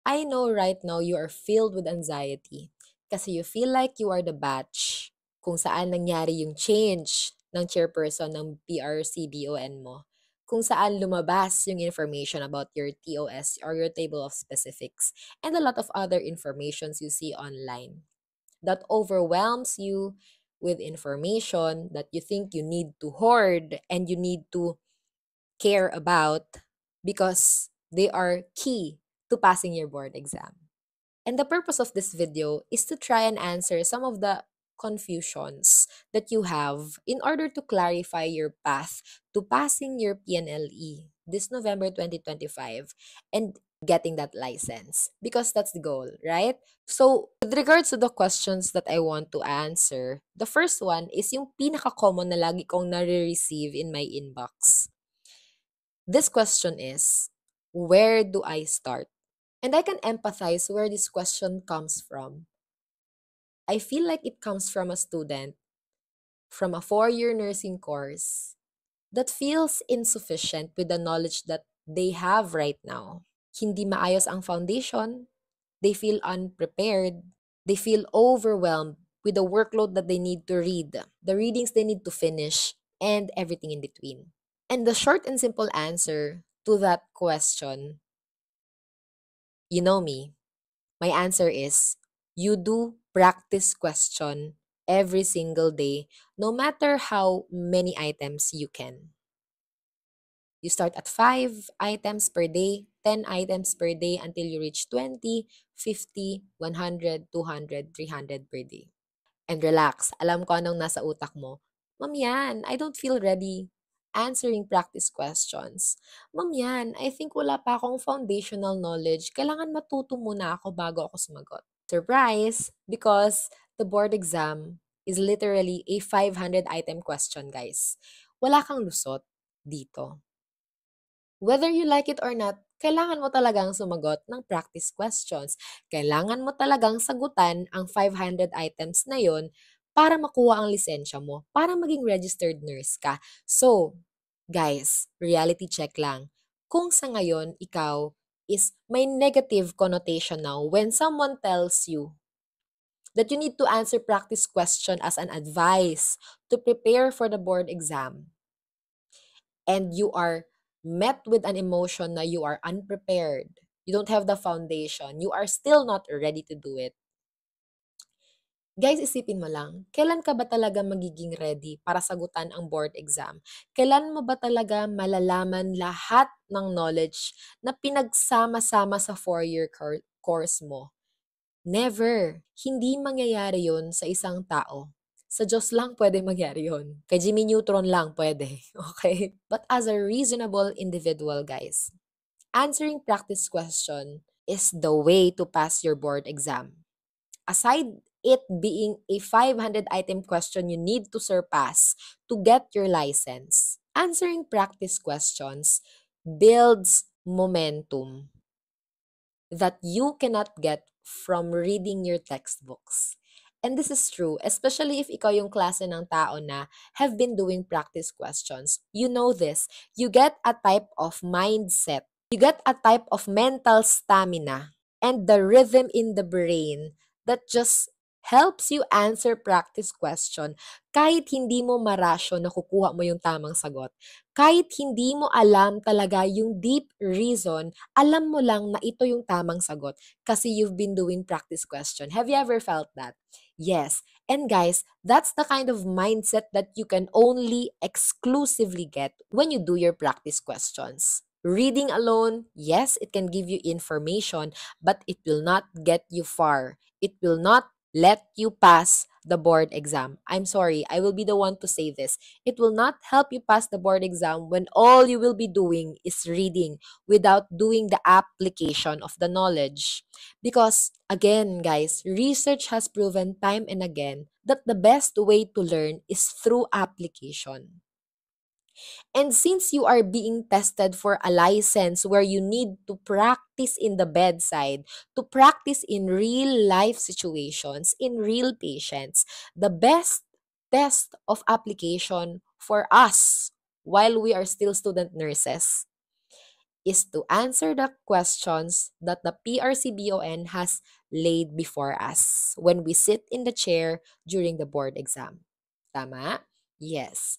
I know right now you are filled with anxiety kasi you feel like you are the batch kung saan nangyari yung change ng chairperson ng PRCBON mo, kung saan lumabas yung information about your TOS or your table of specifics and a lot of other informations you see online that overwhelms you with information that you think you need to hoard and you need to care about because they are key to passing your board exam. And the purpose of this video is to try and answer some of the confusions that you have in order to clarify your path to passing your PNLE this November 2025 and getting that license because that's the goal, right? So, with regards to the questions that I want to answer, the first one is yung pinaka-common na lagi kong nare-receive in my inbox. This question is, where do I start? And I can empathize where this question comes from. I feel like it comes from a student from a 4-year nursing course that feels insufficient with the knowledge that they have right now. Hindi maayos ang foundation, they feel unprepared, they feel overwhelmed with the workload that they need to read, the readings they need to finish, and everything in between. And the short and simple answer to that question, you know me, my answer is you do practice question every single day, no matter how many items you can. You start at 5 items per day, 10 items per day until you reach 20, 50, 100, 200, 300 per day. And relax, alam ko anong nasa utak mo. Ma'am yan, I don't feel ready answering practice questions. Ma'am yan, I think wala pa akong foundational knowledge. Kailangan matuto muna ako bago ako sumagot. Surprise! Because the board exam is literally a 500-item question, guys. Wala kang lusot dito. Whether you like it or not, kailangan mo talagang sumagot ng practice questions. Kailangan mo talagang sagutan ang 500 items na yon para makuha ang lisensya mo, para maging registered nurse ka. So, guys, reality check lang. Kung sa ngayon ikaw is may negative connotation now when someone tells you that you need to answer practice question as an advice to prepare for the board exam, and you are met with an emotion na you are unprepared, you don't have the foundation, you are still not ready to do it. Guys, isipin mo lang, kailan ka ba talaga magiging ready para sagutan ang board exam? Kailan mo ba talaga malalaman lahat ng knowledge na pinagsama-sama sa 4-year course mo? Never. Hindi mangyayari yon sa isang tao. Sa Diyos lang pwede mangyari yon. Kay Jimmy Neutron lang pwede. Okay? But as a reasonable individual, guys, answering practice question is the way to pass your board exam. Aside it being a 500-item question you need to surpass to get your license, answering practice questions builds momentum that you cannot get from reading your textbooks. And this is true, especially if ikaw yung klase ng tao na have been doing practice questions. You know this. You get a type of mindset. You get a type of mental stamina and the rhythm in the brain that just helps you answer practice question kahit hindi mo marasyo na kukuha mo yung tamang sagot. Kahit hindi mo alam talaga yung deep reason, alam mo lang na ito yung tamang sagot kasi you've been doing practice question. Have you ever felt that? Yes. And guys, that's the kind of mindset that you can only exclusively get when you do your practice questions. Reading alone, yes, it can give you information, but it will not get you far. It will not let you pass the board exam. I'm sorry, I will be the one to say this. It will not help you pass the board exam when all you will be doing is reading without doing the application of the knowledge. Because, again, guys, research has proven time and again that the best way to learn is through application. And since you are being tested for a license where you need to practice in the bedside, to practice in real life situations, in real patients, the best test of application for us while we are still student nurses is to answer the questions that the PRCBON has laid before us when we sit in the chair during the board exam. Tama? Yes.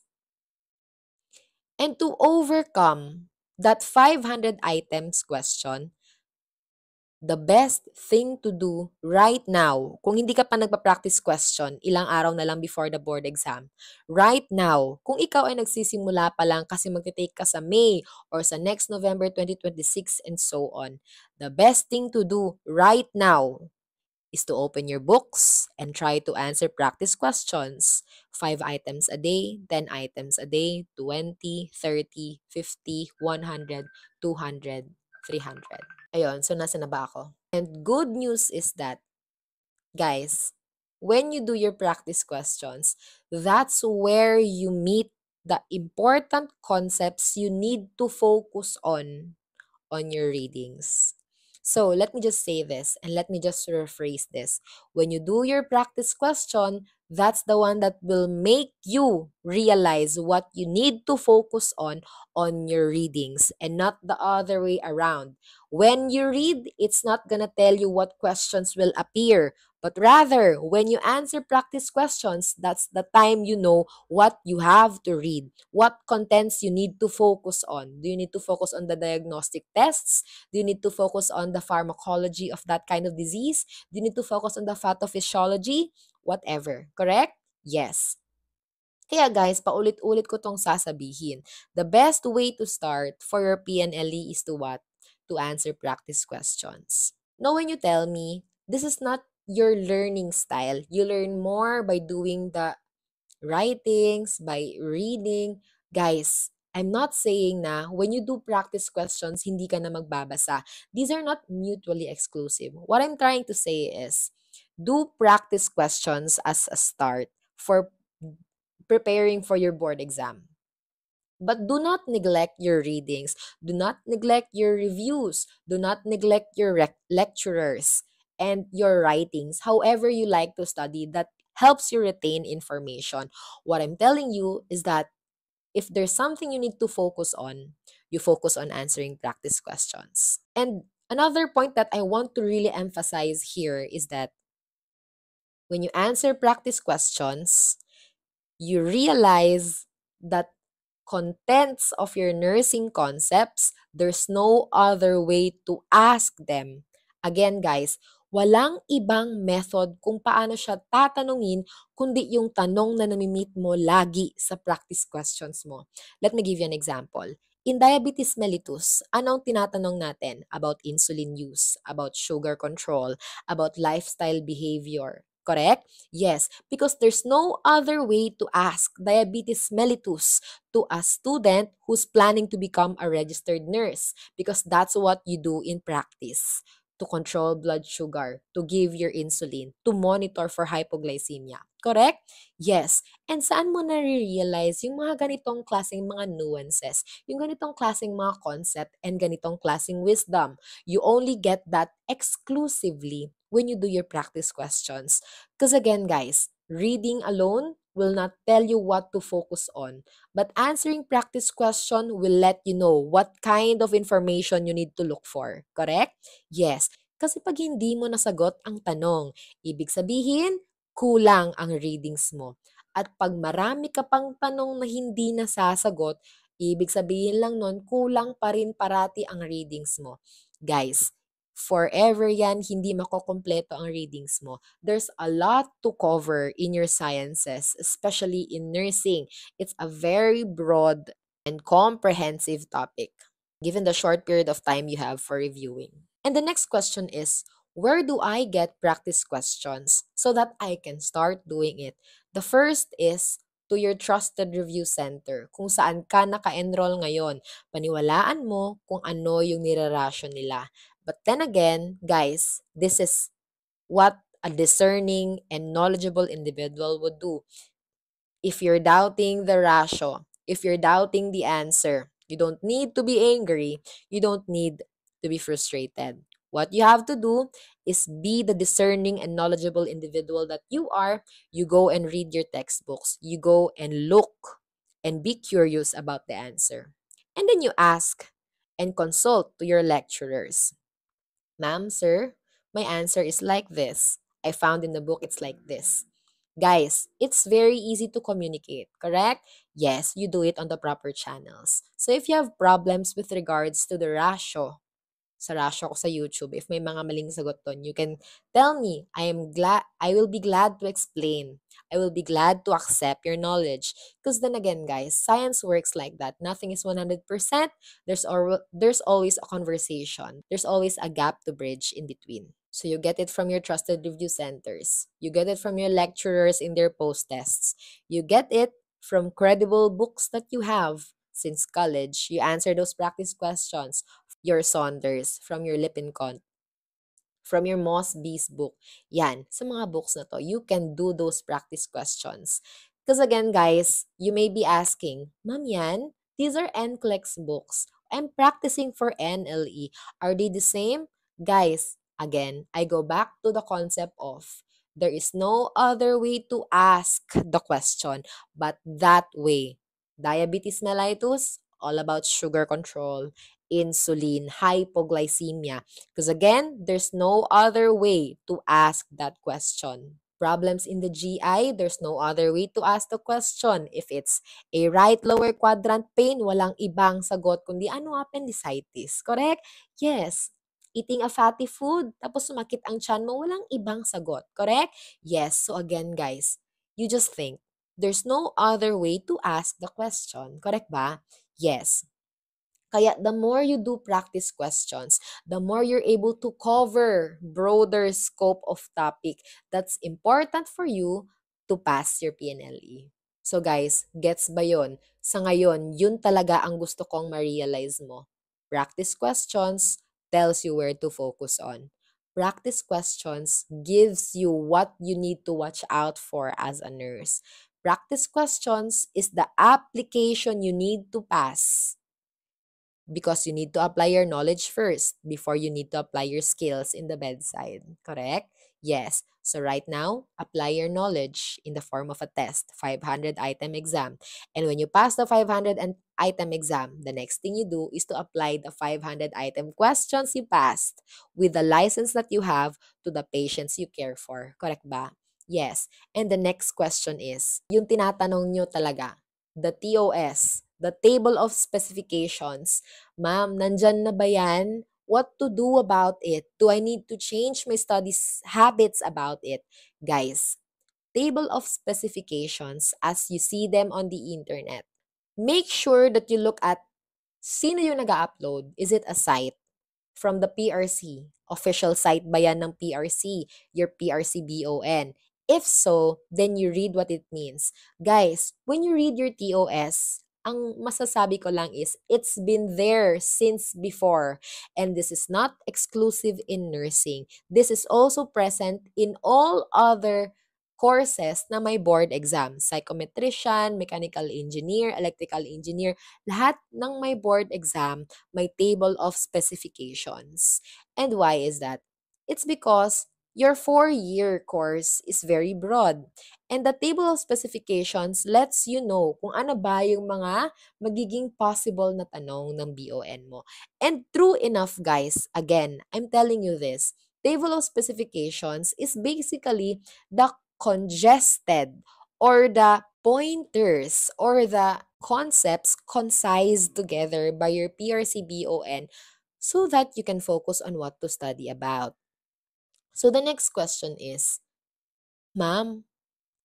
And to overcome that 500 items question, the best thing to do right now, kung hindi ka pa nagpa-practice question, ilang araw na lang before the board exam, right now, kung ikaw ay nagsisimula pa lang kasi magte-take ka sa May or sa next November 2026 and so on, the best thing to do right now is to open your books and try to answer practice questions. 5 items a day, 10 items a day, 20, 30, 50, 100, 200, 300. Ayun, so nasa na ba ako? And good news is that, guys, when you do your practice questions, that's where you meet the important concepts you need to focus on your readings. So let me just say this and let me just rephrase this. When you do your practice question, that's the one that will make you realize what you need to focus on your readings and not the other way around. When you read, it's not gonna tell you what questions will appear, but rather, when you answer practice questions, that's the time you know what you have to read, what contents you need to focus on. Do you need to focus on the diagnostic tests? Do you need to focus on the pharmacology of that kind of disease? Do you need to focus on the pathophysiology? Whatever. Correct? Yes. Kaya guys, paulit-ulit ko tong sasabihin. The best way to start for your PNLE is to what? To answer practice questions. Now when you tell me, this is not your learning style. You learn more by doing the writings, by reading. Guys, I'm not saying na when you do practice questions, hindi ka na magbabasa. These are not mutually exclusive. What I'm trying to say is, do practice questions as a start for preparing for your board exam. But do not neglect your readings. Do not neglect your reviews. Do not neglect your lecturers and your writings, however you like to study, that helps you retain information. What I'm telling you is that if there's something you need to focus on, you focus on answering practice questions. And another point that I want to really emphasize here is that when you answer practice questions, you realize that contents of your nursing concepts, there's no other way to ask them. Again, guys, walang ibang method kung paano siya tatanungin kundi yung tanong na namimit mo lagi sa practice questions mo. Let me give you an example. In diabetes mellitus, anong tinatanong natin? About insulin use, about sugar control, about lifestyle behavior. Correct? Yes, because there's no other way to ask diabetes mellitus to a student who's planning to become a registered nurse, because that's what you do in practice: to control blood sugar, to give your insulin, to monitor for hypoglycemia. Correct? Yes. And saan mo na-realize yung mga ganitong klaseng mga nuances, yung ganitong klaseng mga concept, and ganitong klaseng wisdom? You only get that exclusively when you do your practice questions. Because again, guys, reading alone will not tell you what to focus on. But answering practice question will let you know what kind of information you need to look for. Correct? Yes. Kasi pag hindi mo nasagot ang tanong, ibig sabihin, kulang ang readings mo. At pag marami ka pang tanong na hindi nasasagot, ibig sabihin lang nun, kulang pa rin parati ang readings mo. Guys, forever yan, hindi makokompleto ang readings mo. There's a lot to cover in your sciences, especially in nursing. It's a very broad and comprehensive topic, given the short period of time you have for reviewing. And the next question is, where do I get practice questions so that I can start doing it? The first is to your trusted review center, kung saan ka naka-enroll ngayon. Paniwalaan mo kung ano yung nirarasyon nila. But then again, guys, this is what a discerning and knowledgeable individual would do. If you're doubting the ratio, if you're doubting the answer, you don't need to be angry. You don't need to be frustrated. What you have to do is be the discerning and knowledgeable individual that you are. You go and read your textbooks. You go and look and be curious about the answer. And then you ask and consult to your lecturers. Ma'am, sir, my answer is like this. I found in the book it's like this. Guys, it's very easy to communicate, correct? Yes, you do it on the proper channels. So if you have problems with regards to the ratio, sa ratio ko sa YouTube, if may mga maling sagot doon, you can tell me. I will be glad to explain. I will be glad to accept your knowledge. Because then again, guys, science works like that. Nothing is 100%. There's always a conversation. There's always a gap to bridge in between. So you get it from your trusted review centers. You get it from your lecturers in their post tests. You get it from credible books that you have since college. You answer those practice questions. Your Saunders, from your Lippincott, from your Moss Bees book. Yan, sa mga books na to, you can do those practice questions. Because again, guys, you may be asking, Ma'am Yan, these are NCLEX books. I'm practicing for NLE. Are they the same? Guys, again, I go back to the concept of there is no other way to ask the question but that way. Diabetes mellitus, all about sugar control. Insulin, hypoglycemia, because again, there's no other way to ask that question. Problems in the GI, there's no other way to ask the question. If it's a right lower quadrant pain, walang ibang sagot kundi ano, appendicitis. Correct? Yes. Eating a fatty food, tapos sumakit ang tiyan mo, walang ibang sagot. Correct? Yes. So again, guys, you just think, there's no other way to ask the question. Correct ba? Yes. Kaya the more you do practice questions, the more you're able to cover broader scope of topic that's important for you to pass your PNLE. So guys, gets ba yun? Sa ngayon, yun talaga ang gusto kong ma-realize mo. Practice questions tells you where to focus on. Practice questions gives you what you need to watch out for as a nurse. Practice questions is the application you need to pass because you need to apply your knowledge first before you need to apply your skills in the bedside. Correct? Yes. So right now, apply your knowledge in the form of a test, 500 item exam. And when you pass the 500 item exam, the next thing you do is to apply the 500 item questions you passed with the license that you have to the patients you care for. Correct ba? Yes. And the next question is, yung tinatanong nyo talaga, the TOS, the Table of Specifications. Ma'am, nandyan na ba yan? What to do about it? Do I need to change my studies habits about it? Guys, Table of Specifications as you see them on the internet. Make sure that you look at sino yung nag-upload. Is it a site from the PRC? Official site ba yan ng PRC? Your PRC BON? If so, then you read what it means. Guys, when you read your TOS, ang masasabi ko lang is, it's been there since before. And this is not exclusive in nursing. This is also present in all other courses na may board exam. Psychometrician, mechanical engineer, electrical engineer, lahat ng may board exam, may table of specifications. And why is that? It's because your 4-year course is very broad. And the table of specifications lets you know kung ano ba yung mga magiging possible na tanong ng BON mo. And true enough, guys, again, I'm telling you this, table of specifications is basically the congested or the pointers or the concepts concised together by your PRC BON so that you can focus on what to study about. So the next question is, Ma'am,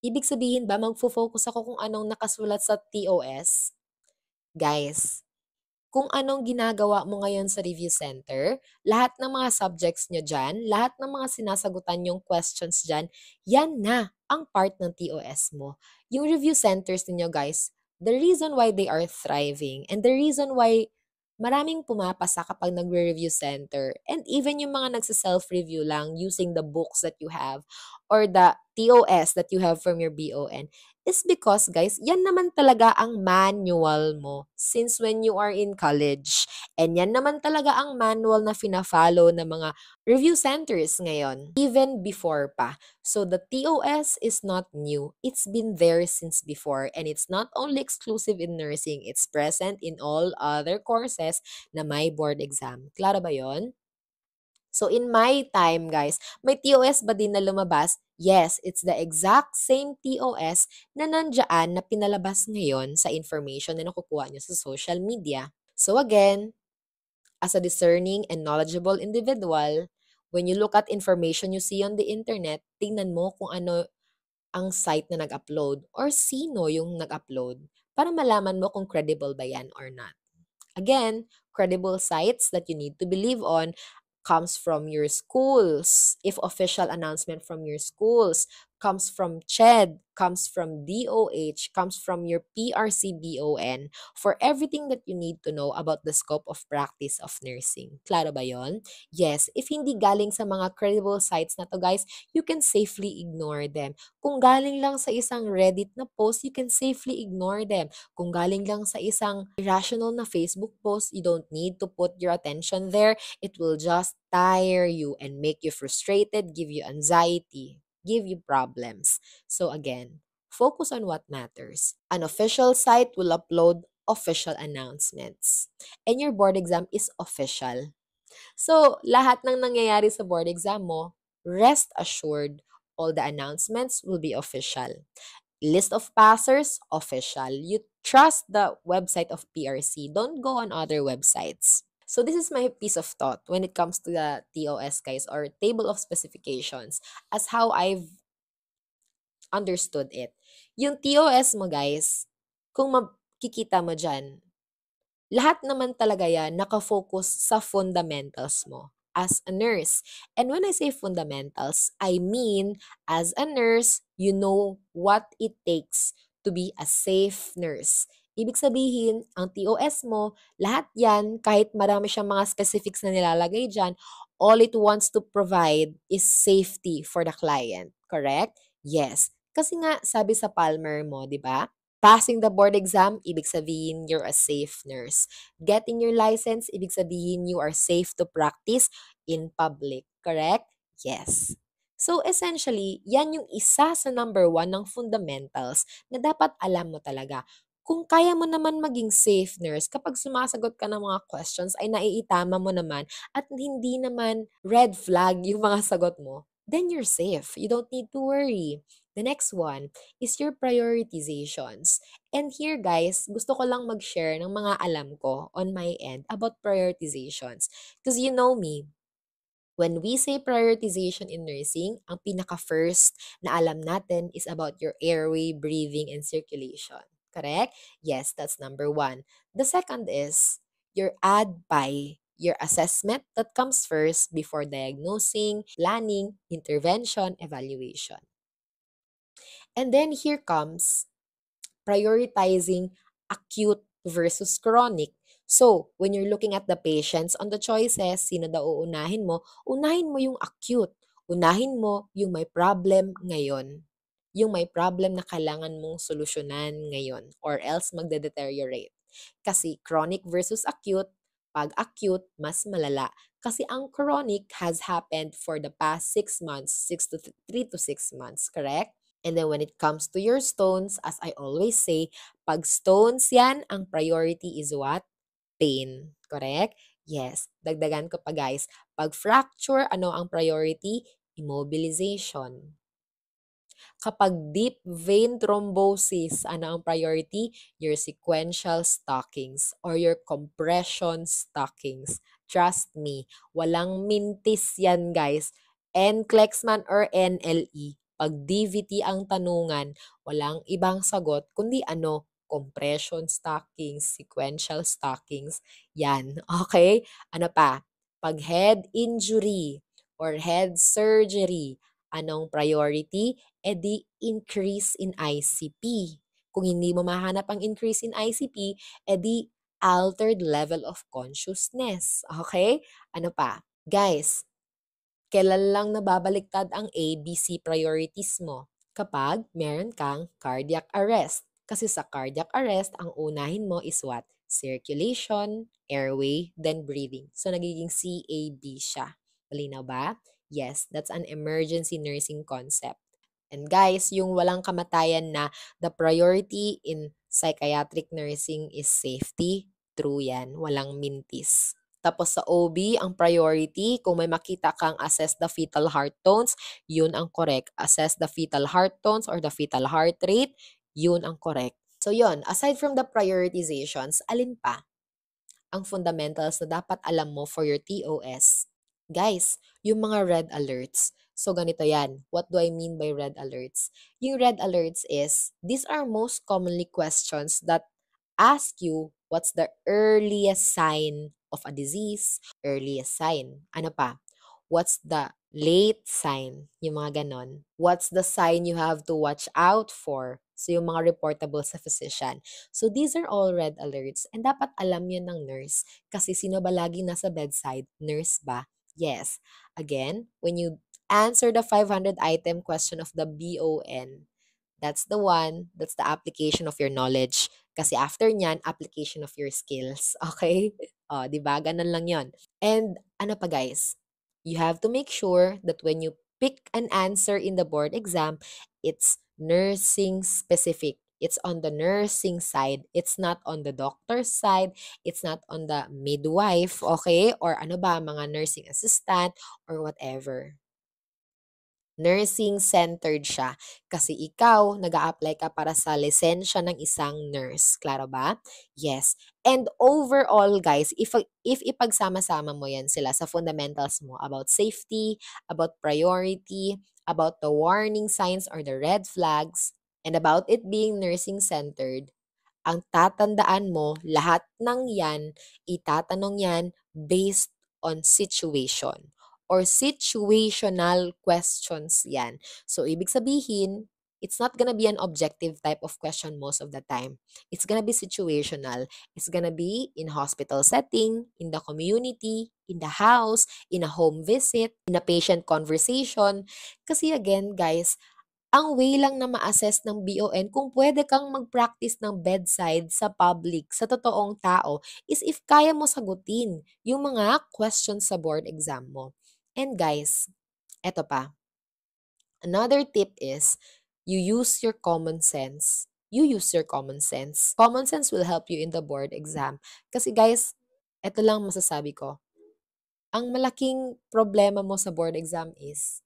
ibig sabihin ba magfo-focus ako kung anong nakasulat sa TOS? Guys, kung anong ginagawa mo ngayon sa review center, lahat ng mga subjects nyo dyan, lahat ng mga sinasagutan yung questions dyan, yan na ang part ng TOS mo. Yung review centers ninyo, guys, the reason why they are thriving and the reason why maraming pumapasa kapag nagre-review center and even yung mga nagsa-self-review lang using the books that you have or the TOS that you have from your BON is because, guys, yan naman talaga ang manual mo since when you are in college. And yan naman talaga ang manual na fina-follow ng mga review centers ngayon, even before pa. So the TOS is not new. It's been there since before, and it's not only exclusive in nursing, it's present in all other courses na may board exam. Klaro ba yon? So in my time, guys, may TOS ba din na lumabas? Yes, it's the exact same TOS na nandyan na pinalabas ngayon sa information na nakukuha nyo sa social media. So again, as a discerning and knowledgeable individual, when you look at information you see on the internet, tingnan mo kung ano ang site na nag-upload or sino yung nag-upload para malaman mo kung credible ba yan or not. Again, credible sites that you need to believe on comes from your schools. If official announcement from your schools comes from CHED, comes from DOH, comes from your PRCBON for everything that you need to know about the scope of practice of nursing. Klaro ba yon? Yes, if hindi galing sa mga credible sites na to, guys, you can safely ignore them. Kung galing lang sa isang Reddit na post, you can safely ignore them. Kung galing lang sa isang irrational na Facebook post, you don't need to put your attention there. It will just tire you and make you frustrated, give you anxiety, give you problems. So again, focus on what matters. An official site will upload official announcements. And your board exam is official. So, lahat ng nangyayari sa board exam mo, rest assured, all the announcements will be official. List of passers, official. You trust the website of PRC. Don't go on other websites. So this is my piece of thought when it comes to the TOS, guys, or table of specifications, as how I've understood it. Yung TOS mo, guys, kung makikita mo dyan, lahat naman talaga yan nakafocus sa fundamentals mo as a nurse. And when I say fundamentals, I mean as a nurse, you know what it takes to be a safe nurse. Ibig sabihin, ang TOS mo, lahat yan, kahit marami siyang mga specifics na nilalagay dyan, all it wants to provide is safety for the client. Correct? Yes. Kasi nga, sabi sa Palmer mo, di ba? Passing the board exam, ibig sabihin you're a safe nurse. Getting your license, ibig sabihin you are safe to practice in public. Correct? Yes. So essentially, yan yung isa sa number 1 ng fundamentals na dapat alam mo talaga. Kung kaya mo naman maging safe nurse, kapag sumasagot ka ng mga questions ay naiitama mo naman at hindi naman red flag yung mga sagot mo, then you're safe. You don't need to worry. The next one is your prioritizations. And here, guys, gusto ko lang mag-share ng mga alam ko on my end about prioritizations. Because you know me, when we say prioritization in nursing, ang pinaka-first na alam natin is about your airway, breathing, and circulation. Correct? Yes, that's number 1. The second is your ADPI, your assessment that comes first before diagnosing, planning, intervention, evaluation. And then here comes prioritizing acute versus chronic. So, when you're looking at the patients on the choices, sino daw uunahin mo? Unahin mo yung acute. Unahin mo yung may problem ngayon. Yung may problem na kailangan mong solusyonan ngayon or else magde-deteriorate. Kasi chronic versus acute, pag acute, mas malala. Kasi ang chronic has happened for the past 6 months, 3 to 6 months, correct? And then when it comes to your stones, as I always say, pag stones yan, ang priority is what? Pain. Correct? Yes. Dagdagan ko pa, guys. Pag fracture, ano ang priority? Immobilization. Kapag deep vein thrombosis, ano ang priority? Your sequential stockings or your compression stockings. Trust me, walang mintis yan, guys. NCLEX man or NLE. Pag DVT ang tanungan, walang ibang sagot kundi ano, compression stockings, sequential stockings. Yan. Okay? Ano pa? Pag head injury or head surgery, anong priority? Di increase in ICP. Kung hindi mo mahanap ang increase in ICP, di altered level of consciousness. Okay? Ano pa? Guys, kailan lang nababaliktad ang ABC priorities mo? kapag meron kang cardiac arrest. Kasi sa cardiac arrest, ang unahin mo is what? Circulation, airway, then breathing. So, nagiging CAB siya. Malinaw ba? Yes, that's an emergency nursing concept. And guys, yung walang kamatayan na the priority in psychiatric nursing is safety. True yan. Walang mintis. Tapos sa OB, ang priority, kung may makita kang assess the fetal heart tones, yun ang correct. Assess the fetal heart tones or the fetal heart rate, yun ang correct. So yun, aside from the prioritizations, alin pa ang fundamentals na dapat alam mo for your TOS? Guys, yung mga red alerts. So ganito yan. What do I mean by red alerts? Yung red alerts is, these are most commonly questions that ask you what's the earliest sign of a disease, earliest sign. Ano pa? What's the late sign? Yung mga ganon. What's the sign you have to watch out for? So, yung mga reportable sa physician. So, these are all red alerts and dapat alam yun ng nurse. Kasi sino ba laging nasa bedside? Nurse ba? Yes. Again, when you answer the 500 item question of the BON, that's the one, that's the application of your knowledge. Kasi after nyan, application of your skills. Okay? O, di ba? Ganun lang yon. And ano pa guys? You have to make sure that when you pick an answer in the board exam, it's nursing specific. It's on the nursing side. It's not on the doctor's side. It's not on the midwife, okay? Or ano ba, mga nursing assistant or whatever. Nursing-centered siya. Kasi ikaw, nag apply ka para sa lisensya ng isang nurse. Klaro ba? Yes. And overall, guys, if ipagsama-sama mo yan sila sa fundamentals mo about safety, about priority, about the warning signs or the red flags, and about it being nursing-centered, ang tatandaan mo, lahat ng yan, itatanong yan based on situation or situational questions yan. So, ibig sabihin, it's not gonna be an objective type of question most of the time. It's gonna be situational. It's gonna be in hospital setting, in the community, in the house, in a home visit, in a patient conversation. Kasi again, guys, ang way lang na ma-assess ng BON kung pwede kang mag-practice ng bedside sa public, sa totoong tao, is if kaya mo sagutin yung mga questions sa board exam mo. And guys, eto pa. Another tip is, you use your common sense. You use your common sense. Common sense will help you in the board exam. Kasi guys, eto lang masasabi ko. Ang malaking problema mo sa board exam is,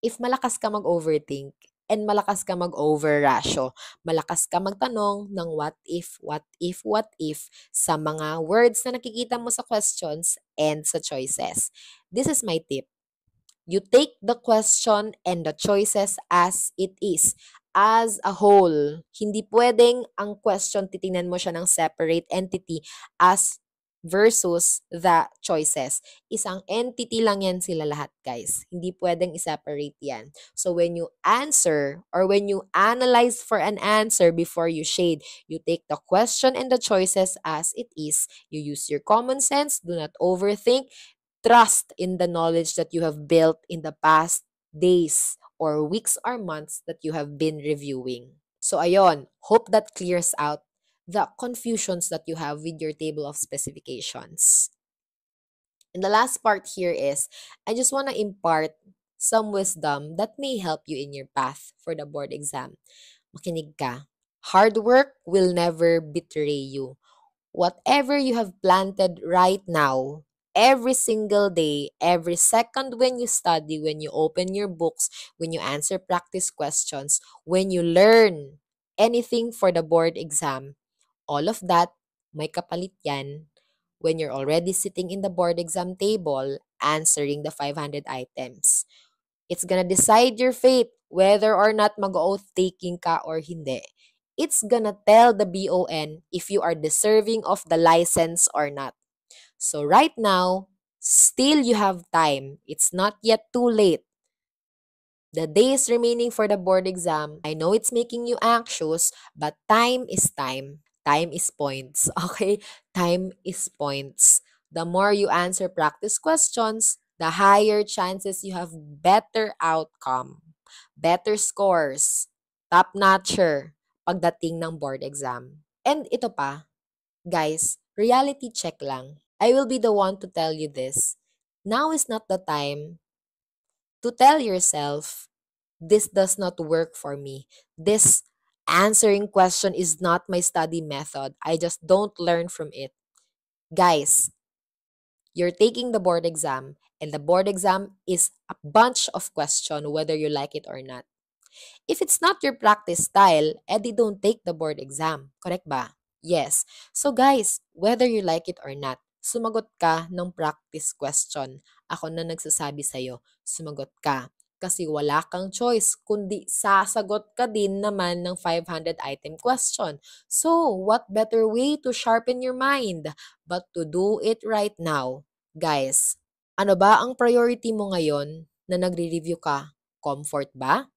if malakas ka mag-overthink, and malakas ka mag-overratio, malakas ka magtanong ng what if, what if, what if sa mga words na nakikita mo sa questions and sa choices. This is my tip. You take the question and the choices as it is, as a whole. Hindi pwedeng ang question, titingnan mo siya ng separate entity as versus the choices. Isang entity lang yan sila lahat, guys. Hindi pwedeng i-separate yan. So when you answer or when you analyze for an answer before you shade, you take the question and the choices as it is. You use your common sense. Do not overthink. Trust in the knowledge that you have built in the past days or weeks or months that you have been reviewing. So ayon, hope that clears out the confusions that you have with your table of specifications. And the last part here is, I just want to impart some wisdom that may help you in your path for the board exam. Makinig ka. Hard work will never betray you. Whatever you have planted right now, every single day, every second when you study, when you open your books, when you answer practice questions, when you learn anything for the board exam, all of that, may kapalit yan when you're already sitting in the board exam table answering the 500 items. It's gonna decide your fate whether or not mag-oath taking ka or hindi. It's gonna tell the BON if you are deserving of the license or not. So right now, still you have time. It's not yet too late. The days remaining for the board exam, I know it's making you anxious, but time is time. Time is points, okay? Time is points. The more you answer practice questions, the higher chances you have better outcome. better scores, top-notcher pagdating ng board exam. And ito pa, guys, reality check lang. I will be the one to tell you this. Now is not the time to tell yourself, this does not work for me. This answering question is not my study method. I just don't learn from it. Guys, you're taking the board exam, and the board exam is a bunch of questions whether you like it or not. If it's not your practice style, edi don't take the board exam. Correct ba? Yes. So guys, whether you like it or not, sumagot ka ng practice question. Ako na nagsasabi sa'yo, sumagot ka. Kasi wala kang choice, kundi sasagot ka din naman ng 500 item question. So, what better way to sharpen your mind but to do it right now? Guys, ano ba ang priority mo ngayon na nagre-review ka? Comfort ba?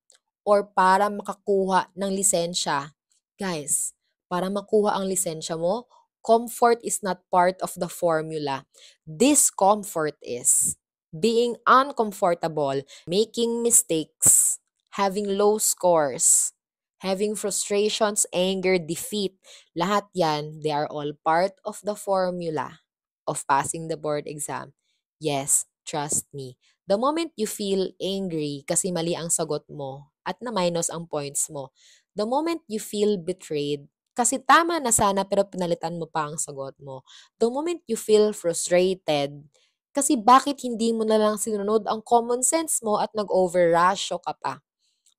Or para makakuha ng lisensya? Guys, para makuha ang lisensya mo, comfort is not part of the formula. Discomfort is. Being uncomfortable, making mistakes, having low scores, having frustrations, anger, defeat, lahat yan, they are all part of the formula of passing the board exam. Yes, trust me. The moment you feel angry kasi mali ang sagot mo at na-minus ang points mo, the moment you feel betrayed kasi tama na sana pero pinalitan mo pa ang sagot mo, the moment you feel frustrated kasi bakit hindi mo na lang sinunod ang common sense mo at nag-overrush ka pa.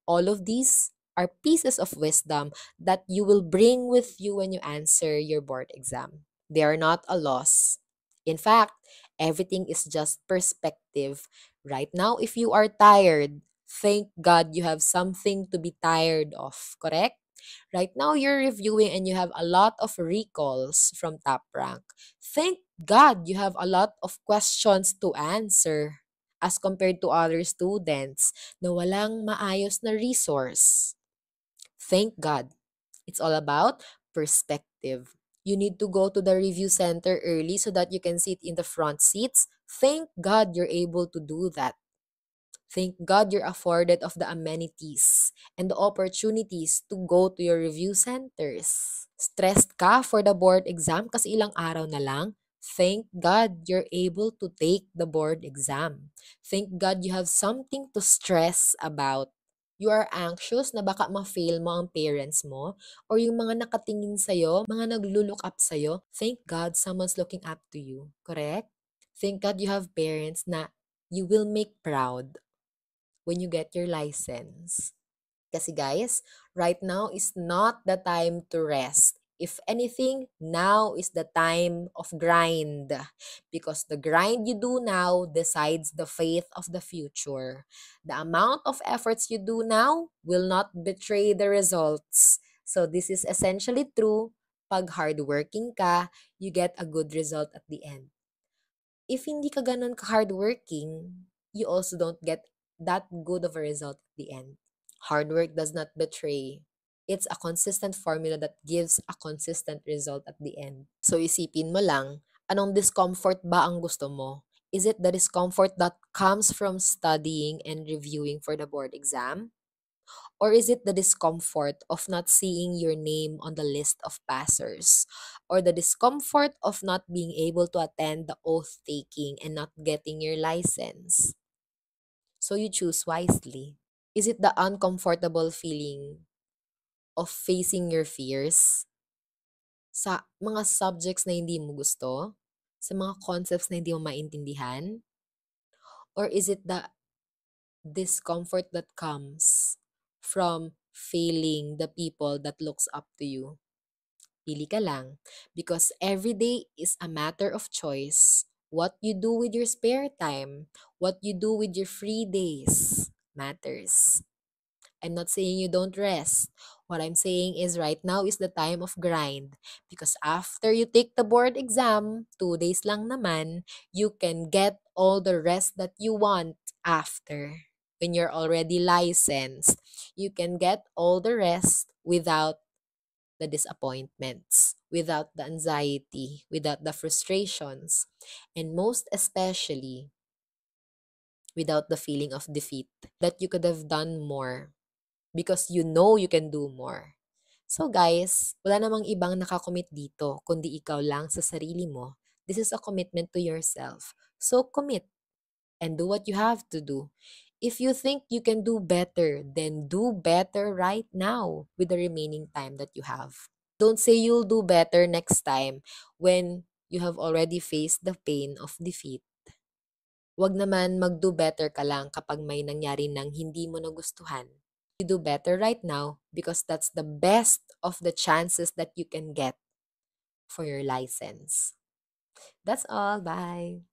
All of these are pieces of wisdom that you will bring with you when you answer your board exam. They are not a loss. In fact, everything is just perspective. Right now, if you are tired, thank God you have something to be tired of, correct? Right now, you're reviewing and you have a lot of recalls from top rank. Thank God you have a lot of questions to answer as compared to other students na walang maayos na resource. Thank God. It's all about perspective. You need to go to the review center early so that you can sit in the front seats. Thank God you're able to do that. Thank God you're afforded of the amenities and the opportunities to go to your review centers. Stressed ka for the board exam kasi ilang araw na lang? Thank God you're able to take the board exam. Thank God you have something to stress about. You are anxious na baka ma-fail mo ang parents mo or yung mga nakatingin sa'yo, mga naglulook up sa'yo. Thank God someone's looking up to you. Correct? Thank God you have parents na you will make proud when you get your license. Kasi guys, right now is not the time to rest. If anything, now is the time of grind. Because the grind you do now decides the fate of the future. The amount of efforts you do now will not betray the results. So this is essentially true. Pag hardworking ka, you get a good result at the end. If hindi ka ganun ka-hardworking, you also don't get that good of a result at the end. Hard work does not betray. It's a consistent formula that gives a consistent result at the end. So isipin mo lang, anong discomfort ba ang gusto mo? Is it the discomfort that comes from studying and reviewing for the board exam? Or is it the discomfort of not seeing your name on the list of passers? Or the discomfort of not being able to attend the oath taking and not getting your license? So you choose wisely. Is it the uncomfortable feeling of facing your fears sa mga subjects na hindi mo gusto? Sa mga concepts na hindi mo maintindihan? Or is it the discomfort that comes from failing the people that looks up to you? Pili ka lang. Because every day is a matter of choice. What you do with your spare time, what you do with your free days matters. I'm not saying you don't rest. What I'm saying is right now is the time of grind. Because after you take the board exam, 2 days lang naman, you can get all the rest that you want after. When you're already licensed, you can get all the rest without the disappointments, without the anxiety, without the frustrations, and most especially, without the feeling of defeat, that you could have done more because you know you can do more. So guys, wala namang ibang nakakommit dito kundi ikaw lang sa sarili mo. This is a commitment to yourself. So commit and do what you have to do. If you think you can do better, then do better right now with the remaining time that you have. Don't say you'll do better next time when you have already faced the pain of defeat. Wag naman mag-do better ka lang kapag may nangyari nang hindi mo nagustuhan. You do better right now because that's the best of the chances that you can get for your license. That's all. Bye.